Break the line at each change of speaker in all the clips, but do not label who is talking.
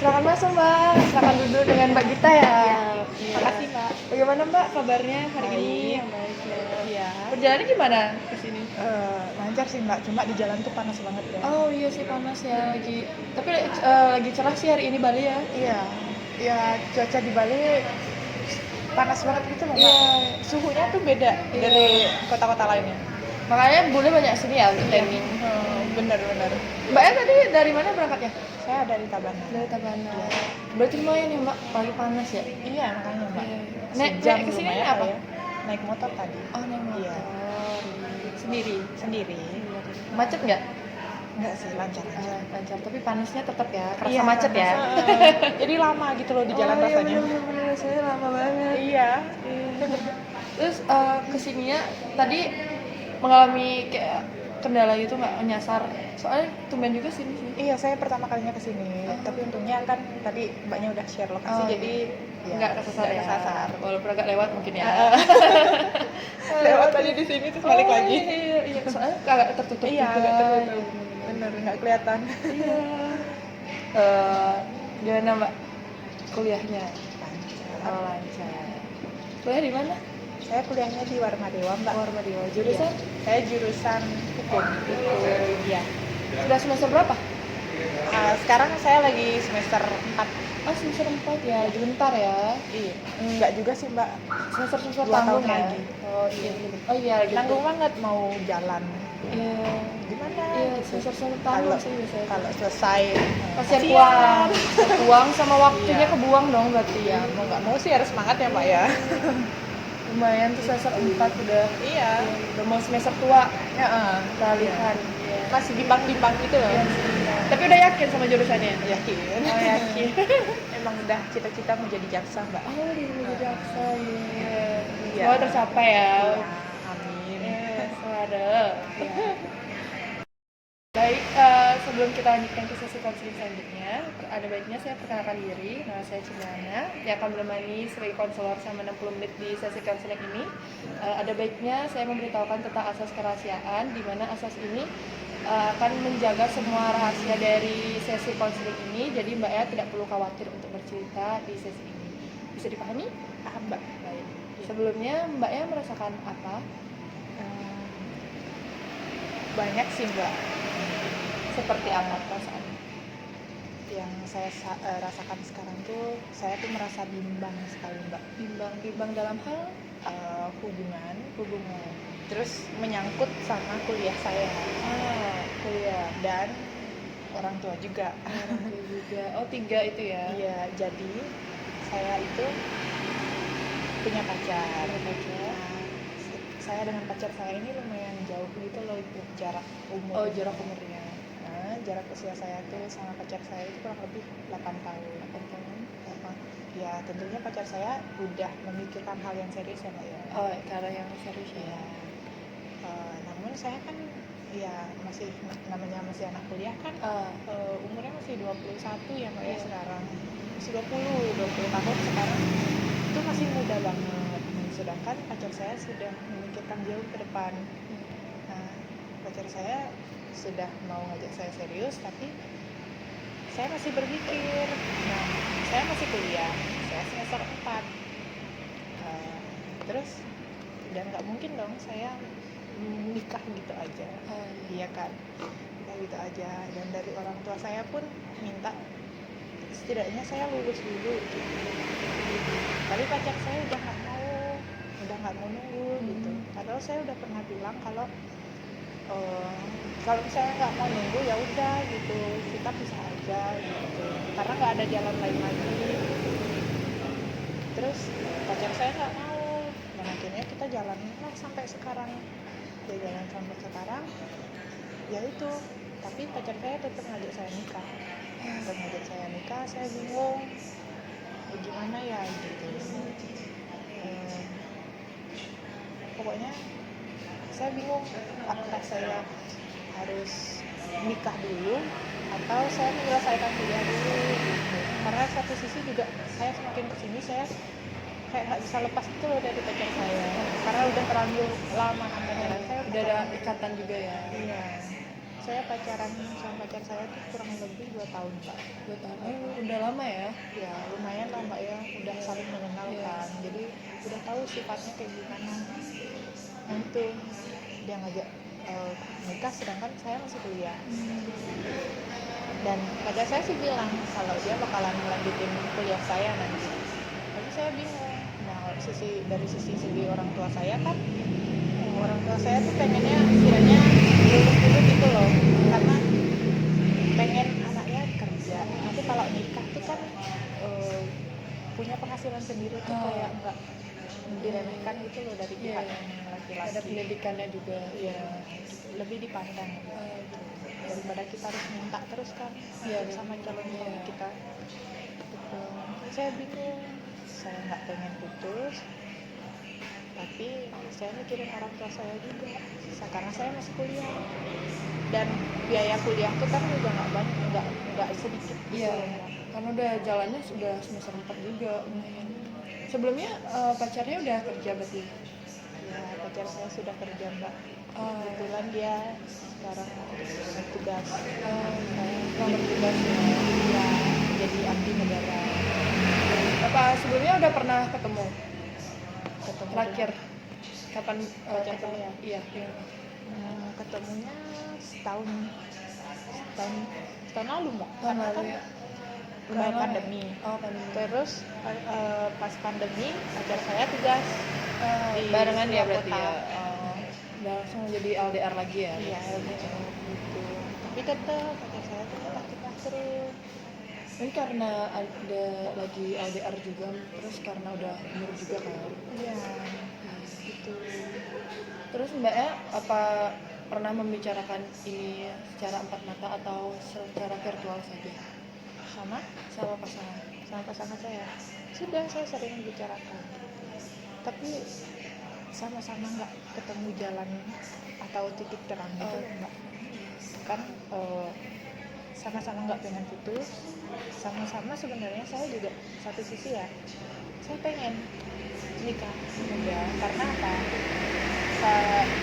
Silakan masuk Mbak, silakan duduk dengan Mbak Gita ya. Iya.
Makasih Mbak.
Bagaimana Mbak kabarnya hari ini?
Baik. Iya.
Perjalanannya gimana ke sini?
Lancar sih Mbak, cuma di jalan tuh panas banget ya.
Oh iya sih panas ya lagi. Tapi lagi cerah sih hari ini Bali ya.
Iya. Ya cuaca di Bali panas banget gitu loh Mbak.
Iya.
Suhunya tuh beda dari kota-kota lainnya.
Makanya boleh banyak sini ya untuk training.
Bener.
Mbaknya tadi dari mana berangkatnya?
Saya dari Tabanan.
Dari Tabanan. Berarti lumayan ya Mbak, lagi panas ya.
Iya makanya Mbak.
Naik ke sini
lumayan
apa?
ya. Naik motor tadi.
Oh naik motor.
Iya. Sendiri.
Macet nggak?
Enggak sih, lancar.
Lancar, tapi panasnya tetap ya, kerasa
Iya,
macet ya.
Jadi lama gitu loh di jalan
Oh,
rasanya.
Iya bener, rasanya lama banget.
Iya.
Terus kesininya tadi mengalami kayak kendala gitu nggak nyasar? Soalnya tumben juga sini sih.
Iya, saya pertama kalinya kesini. Tapi untungnya kan tadi mbaknya udah share lokasi, jadi ya,
nggak kesasar ya. Walaupun agak lewat mungkin ya.
Lewat tadi di sini terus balik lagi.
Iya. Soalnya agak tertutup.
Iya,
juga.
agak tertutup. Bener, nggak kelihatan.
Iya. Gimana Mbak kuliahnya? Lancar. Kuliah di mana?
Saya kuliahnya di Warmadewa, Mbak.
Warmadewa. Jurusan?
Saya jurusan hukum. Iya.
Sudah semester berapa?
Sekarang saya lagi semester 4.
Oh, semester 4 ya, lagi bentar ya.
Iya. Enggak juga sih, Mbak.
Semester
2
tanggung
tahun
ya?
lagi.
Oh iya. Oh iya, lagi
Tanggung banget mau jalan.
Iya.
Gimana?
Iya, semester tanggung sih biasanya.
Kalau selesai
kasihan uang sama waktunya
Iya.
kebuang dong berarti
ya mau nggak mau sih harus semangat ya Mbak ya.
Lumayan tuh semester 4
Iya.
udah mau semester tua
Ya,
peralihan. Iya.
masih bimbang-bimbang gitu loh.
Iya sih. Tapi udah yakin sama jurusannya?
Yakin.
Oh yakin.
Emang udah cita-cita mau jadi jaksa Mbak.
Oh udah jadi jaksa ya.
Iya.
Semoga tercapai ya.
Iya, amin.
Suara. Baik, sebelum kita lanjutkan ke sesi konseling selanjutnya, ada baiknya saya perkenalkan diri. Nama saya Cimana, yang akan menemani sebagai konselor selama 60 menit di sesi konseling ini. Ada baiknya saya memberitahukan tentang asas kerahasiaan, di mana asas ini akan menjaga semua rahasia dari sesi konseling ini. Jadi Mbak Ya tidak perlu khawatir untuk bercerita di sesi ini. Bisa dipahami?
Paham Mbak.
Baik. Sebelumnya Mbak Ya merasakan apa?
Banyak sih Mbak.
Seperti apa perasaannya?
Yang saya rasakan sekarang tuh saya tuh merasa bimbang sekali Mbak.
Bimbang dalam hal
hubungan terus menyangkut sama kuliah saya.
Kuliah
Dan orang tua juga.
Oh 3 itu ya?
Iya, jadi saya itu punya pacar. Saya dengan pacar saya ini lumayan jauh gitu loh jarak umur.
Oh jarak umurnya.
Jarak usia saya tuh sama pacar saya itu kurang lebih 8 tahun. Ya tentunya pacar saya udah memikirkan hal yang serius ya Mbak ya.
Oh karena yang serius ya.
Namun saya kan ya masih namanya masih anak kuliah kan, umurnya masih 21 ya Mbak ya sekarang. Masih 20 tahun sekarang. Itu masih muda banget. Sedangkan pacar saya sudah memikirkan jauh ke depan. Nah, pacar saya sudah mau ngajak saya serius, tapi saya masih berpikir, nah saya masih kuliah, saya semester 4, terus dan nggak mungkin dong saya nikah gitu aja. Iya kan, nikah gitu aja. Dan dari orang tua saya pun minta setidaknya saya lulus dulu gitu. Tapi pacar saya udah nggak mau nunggu gitu. Padahal saya udah pernah bilang kalau misalnya nggak mau nunggu ya udah gitu, kita pisah aja gitu, karena nggak ada jalan lain lagi. Terus pacar saya nggak mau, dan akhirnya kita jalan sampai sekarang. Ya jalan sampai sekarang, ya itu. Tapi pacar saya tetap ngajak saya nikah. Saya bingung, gimana ya gitu. Pokoknya saya bingung, apakah saya harus nikah dulu atau saya menyelesaikan kuliah dulu gitu. Karena satu sisi juga saya semakin kesini saya kayak nggak bisa lepas itu loh dari pacar saya, karena udah terlalu lama kan pacaran saya.
Udah ada ikatan juga ya?
Iya. saya pacaran sama pacar saya tuh kurang lebih 2 tahun Mbak.
2 tahun. Udah lama ya?
Ya lumayan lah Mbak ya, udah saling mengenal kan, jadi udah tahu sifatnya kayak gimana. Nah itu dia ngajak nikah sedangkan saya masih kuliah. Dan pacar saya sih bilang kalau dia bakalan melanjutin kuliah saya nanti. Tapi saya bingung. Nah dari sisi segi orang tua saya kan, orang tua saya tuh pengennya istilahnya lulus dulu gitu loh, karena pengen anaknya kerja. Nanti kalau nikah tuh kan punya penghasilan sendiri tuh kayak enggak diremehkan gitu loh dari pihak yang laki-laki.
Ada pendidikannya juga.
Iya, lebih dipandang daripada kita harus minta terus kan sama calon suami kita. Saya bingung, saya nggak pengen putus, tapi saya mikirin orang tua saya juga, karena saya masih kuliah dan biaya kuliah tuh kan juga nggak banyak, nggak sedikit.
Iya, karena udah jalannya sudah semester 4 juga lumayan. Sebelumnya pacarnya udah kerja berarti?
Ya, pacar saya sudah kerja Mbak. Kebetulan dia sekarang bertugas.
Saya bertugas
ya, jadi abdi negara.
Apa sebelumnya udah pernah ketemu? Terakhir kapan
pacar saya?
Iya.
Ketemunya setahun lalu Mbak.
Karena
kan lumayan pandemi. Terus pas pandemi pacar saya tugas
barengan ya berarti
kota.
ya. Udah langsung jadi LDR lagi ya?
Iya, LDR gitu. Tapi tetap pacar saya tuh kita terus.
Ini karena ada lagi LDR juga, terus karena udah umur juga kan?
Iya, gitu.
Terus Mbaknya apa pernah membicarakan ini secara empat mata atau secara virtual saja?
Sama pasangan saya. Sudah saya sering bicarakan. Tapi sama-sama nggak ketemu jalan atau titik terang gitu Mbak. Kan sama-sama nggak pengen putus, sama-sama sebenarnya saya juga satu sisi ya, saya pengen nikah muda. Karena apa?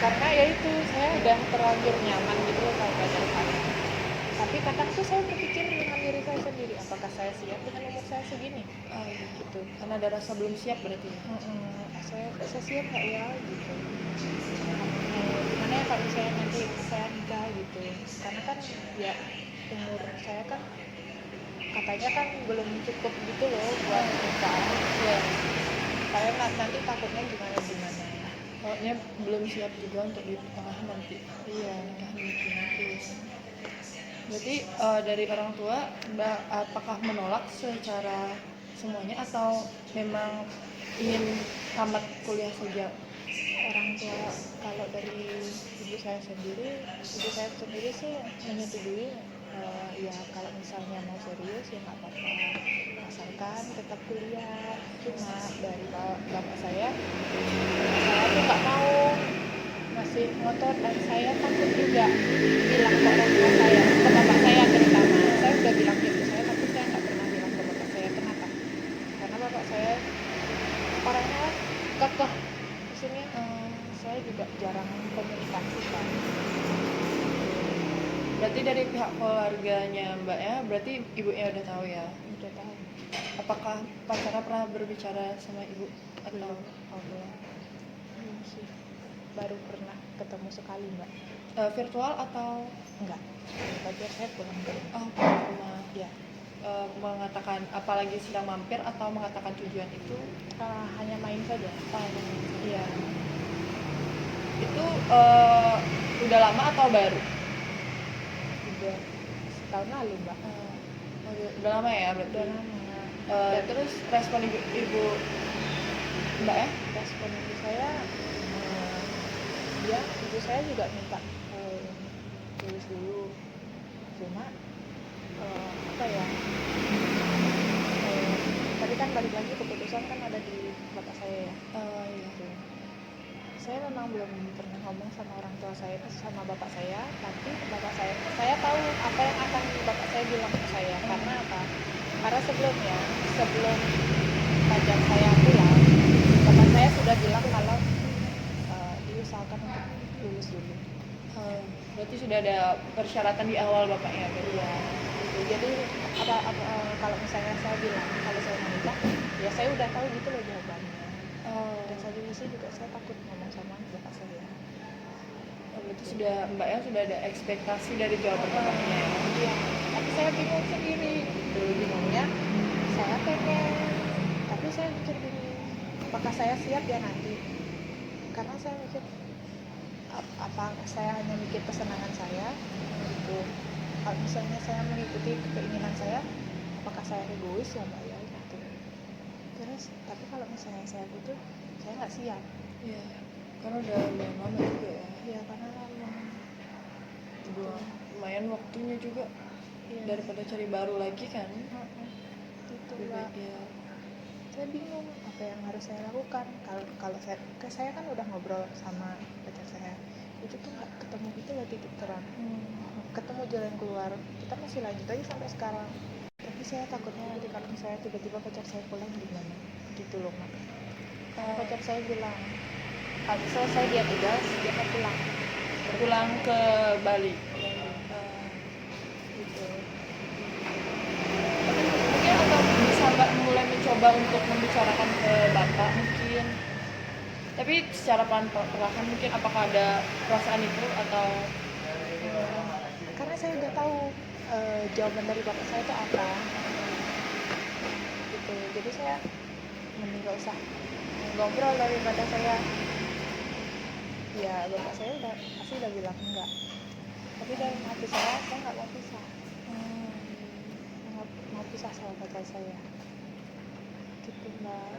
Karena ya itu saya udah terlanjur nyaman gitu loh sama pacar saya. Tapi kadang tuh saya berpikir dengan diri saya sendiri, apakah saya siap dengan umur saya segini?
Gitu. Karena ada rasa belum siap berarti ya?
Saya siap nggak ya gitu. Gimana ya kalau misalnya nanti saya nikah gitu, karena kan ya umur saya kan katanya kan belum cukup gitu loh buat nikah ya. Saya nanti takutnya gimana
Pokoknya belum siap juga untuk di tengah nanti.
Iya,
nikah nanti. Berarti dari orang tua Mbak apakah menolak secara semuanya atau memang ingin tamat kuliah saja?
Orang tua kalau dari ibu saya sendiri sih menyetujui, ya kalau misalnya mau serius ya nggak apa-apa, asalkan tetap kuliah. Cuma dari bapak saya tuh nggak mau, masih ngotot, dan saya takut juga bilang ke orang tua saya, ke bapak saya terutama. Saya udah bilang ke ibu saya, tapi saya nggak pernah bilang ke bapak saya. Kenapa? Karena bapak saya orangnya kekeh di sini. Saya juga jarang komunikasi kan.
Berarti dari pihak keluarganya Mbak ya, berarti ibunya udah tahu ya?
Udah tahu.
Apakah pacarnya pernah berbicara sama ibu? Atau
belum sih, baru pernah ketemu sekali Mbak.
Virtual atau?
Enggak, pacar saya pulang ke
rumah.
Ya.
Mengatakan apalagi sedang mampir atau mengatakan tujuan itu?
Hanya main saja.
Iya. Itu udah lama atau baru?
Udah setahun lalu Mbak.
Udah lama ya berarti?
Udah lama.
Terus respon ibu Mbak ya?
Respon ibu saya, ibu saya juga minta tulis dulu. Cuma apa ya? Tapi kan balik lagi keputusan kan ada di bapak saya ya. Gitu. Saya memang belum pernah ngomong sama orang tua saya, sama bapak saya, tapi bapak saya tahu apa yang akan bapak saya bilang ke saya. Karena apa? Karena sebelum pacar saya pulang, bapak saya sudah bilang kalau diusahakan untuk lulus dulu.
Berarti sudah ada persyaratan di awal bapaknya berarti ya.
Gitu. Jadi kalau misalnya saya bilang kalau saya mau nikah, ya saya udah tahu gitu loh jawabannya. Dan satu sisi juga saya takut ngomong sama bapak saya.
Berarti mbaknya sudah ada ekspektasi dari jawaban bapaknya ya.
Iya, tapi saya bingung sendiri. Bingungnya saya pengen, tapi saya mikir gini, apakah saya siap ya nanti? Karena saya mikir apa saya hanya mikir kesenangan saya gitu. Kalau misalnya saya mengikuti keinginan saya, apakah saya egois ya mbak ya gitu. Terus tapi kalau misalnya saya butuh, saya nggak siap.
Iya, karena udah lama juga ya.
Iya, karena lama.
Udah lumayan waktunya juga.
Iya.
Daripada cari baru lagi kan.
Gitu
Lebih
mbak.
baik ya.
Saya bingung apa yang harus saya lakukan. Kalau saya kan udah ngobrol sama pacar saya, itu tuh nggak ketemu gitu loh titik terang. Ketemu jalan keluar, kita masih lanjut aja sampai sekarang. Tapi saya takutnya nanti kalau misalnya tiba-tiba pacar saya pulang gimana gitu loh mak. Karena pacar saya bilang kalau selesai dia tugas dia mau pulang
ke Bali.
gitu.
Mungkin atau bisa mbak mulai mencoba untuk membicarakan ke bapak mungkin. Tapi secara perlahan mungkin apakah ada perasaan itu atau
Karena saya udah tahu jawaban dari bapak saya itu apa gitu. Jadi saya mending gak usah ngobrol daripada saya, ya bapak saya pasti udah bilang enggak, tapi dalam hati saya nggak mau pisah. Nggak mau pisah sama pacar saya gitu mbak.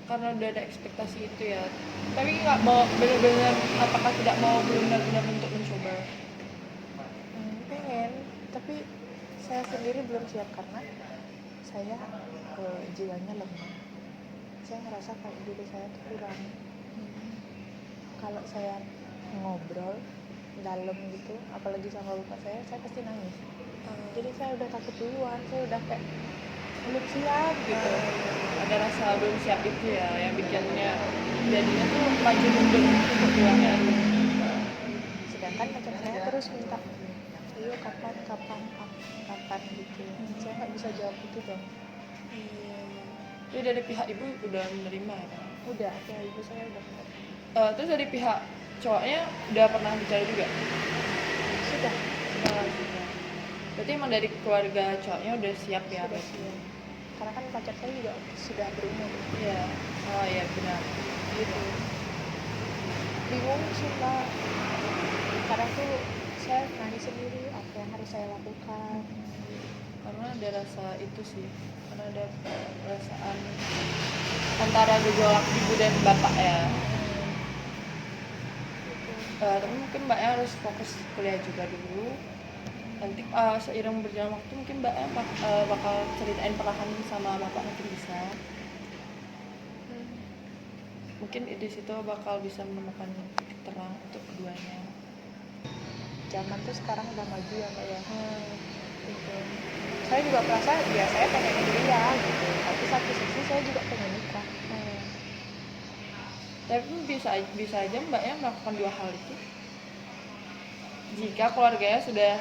karena udah ada ekspektasi itu ya. Tapi nggak mau benar-benar, apakah tidak mau benar-benar untuk mencoba?
Pengen, tapi saya sendiri belum siap karena saya jiwanya lemah. Saya ngerasa kalau diri saya tuh kurang. Kalau saya ngobrol dalam gitu, apalagi sama bapak saya pasti nangis. Jadi saya udah takut duluan, saya udah kayak belum siap gitu.
Ada rasa belum siap itu ya yang bikinnya jadinya tuh maju mundur untuk keluarga.
Sedangkan pacar saya terus minta, ayo kapan gitu. Saya nggak bisa jawab itu dong.
Jadi dari pihak ibu udah menerima ya kan?
Udah, ya ibu saya udah minta.
Terus dari pihak cowoknya udah pernah bicara juga?
Sudah.
Berarti emang dari keluarga cowoknya udah siap ya?
Sudah siap. Karena kan pacar saya juga sudah berumur.
Iya. Oh iya benar.
Gitu. Bingung sih mbak. Kadang tuh saya nangis sendiri apa yang harus saya lakukan.
Karena ada rasa itu sih, karena ada perasaan antara gejolak ibu dan bapak ya. Tapi mungkin mbaknya harus fokus kuliah juga dulu. Nanti seiring berjalan waktu mungkin mbaknya bakal ceritain perlahan sama bapak mungkin bisa. Mungkin di situ bakal bisa menemukan titik terang untuk keduanya.
Zaman tuh sekarang udah maju ya mbak ya. Gitu. Saya juga merasa ya saya pengen kuliah gitu, tapi satu sisi saya juga pengen nikah.
Tapi bisa aja mbaknya melakukan dua hal itu jika keluarganya sudah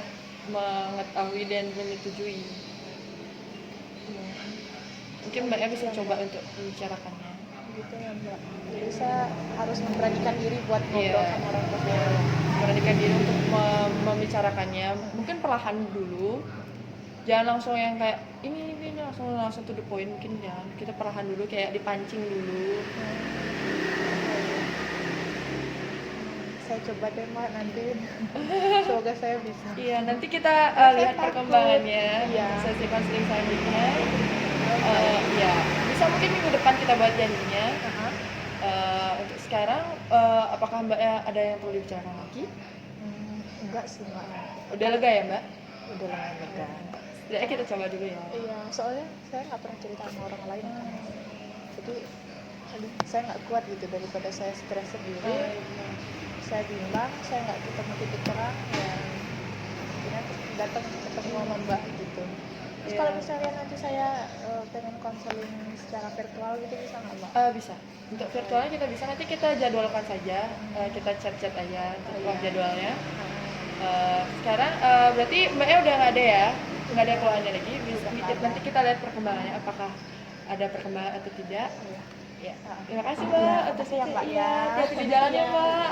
mengetahui dan menyetujui. Mungkin mbaknya bisa coba untuk membicarakannya.
Gitu ya mbak. Jadi saya harus memberanikan diri buat ngobrol sama orang tua saya.
Memberanikan diri untuk membicarakannya. Mungkin perlahan dulu. Jangan langsung yang kayak ini langsung to the point, mungkin jangan. Kita perlahan dulu, kayak dipancing dulu.
Saya coba deh mbak nanti. Semoga saya bisa.
Iya, nanti kita lihat perkembangannya.
Iya.
Sesi konseling selanjutnya. Ya, bisa mungkin minggu depan kita buat janjinya. Untuk sekarang, apakah mbaknya ada yang perlu dibicarakan lagi?
Enggak sih mbak.
Udah lega ya mbak?
Udah lega.
Jadi kita coba dulu ya.
Iya, soalnya saya nggak pernah cerita sama orang lain kan. Jadi, saya nggak kuat gitu daripada saya stres sendiri. Saya bimbang, saya nggak ketemu titik terang. Ya, akhirnya datang ketemu sama mbak gitu. Terus kalau misalnya nanti saya pengen konseling secara virtual gitu bisa nggak Mbak?
Bisa. Untuk virtualnya kita bisa, nanti kita jadwalkan saja, kita chat-chat aja untuk jadwalnya. Sekarang berarti Mbaknya udah nggak ada ya? Nggak ada keluhannya lagi, bisa nanti kita lihat perkembangannya apakah ada perkembangan atau tidak. Ya. Terima kasih Mbak atas
ya Mbak ya.
hati-hati di jalan ya Mbak.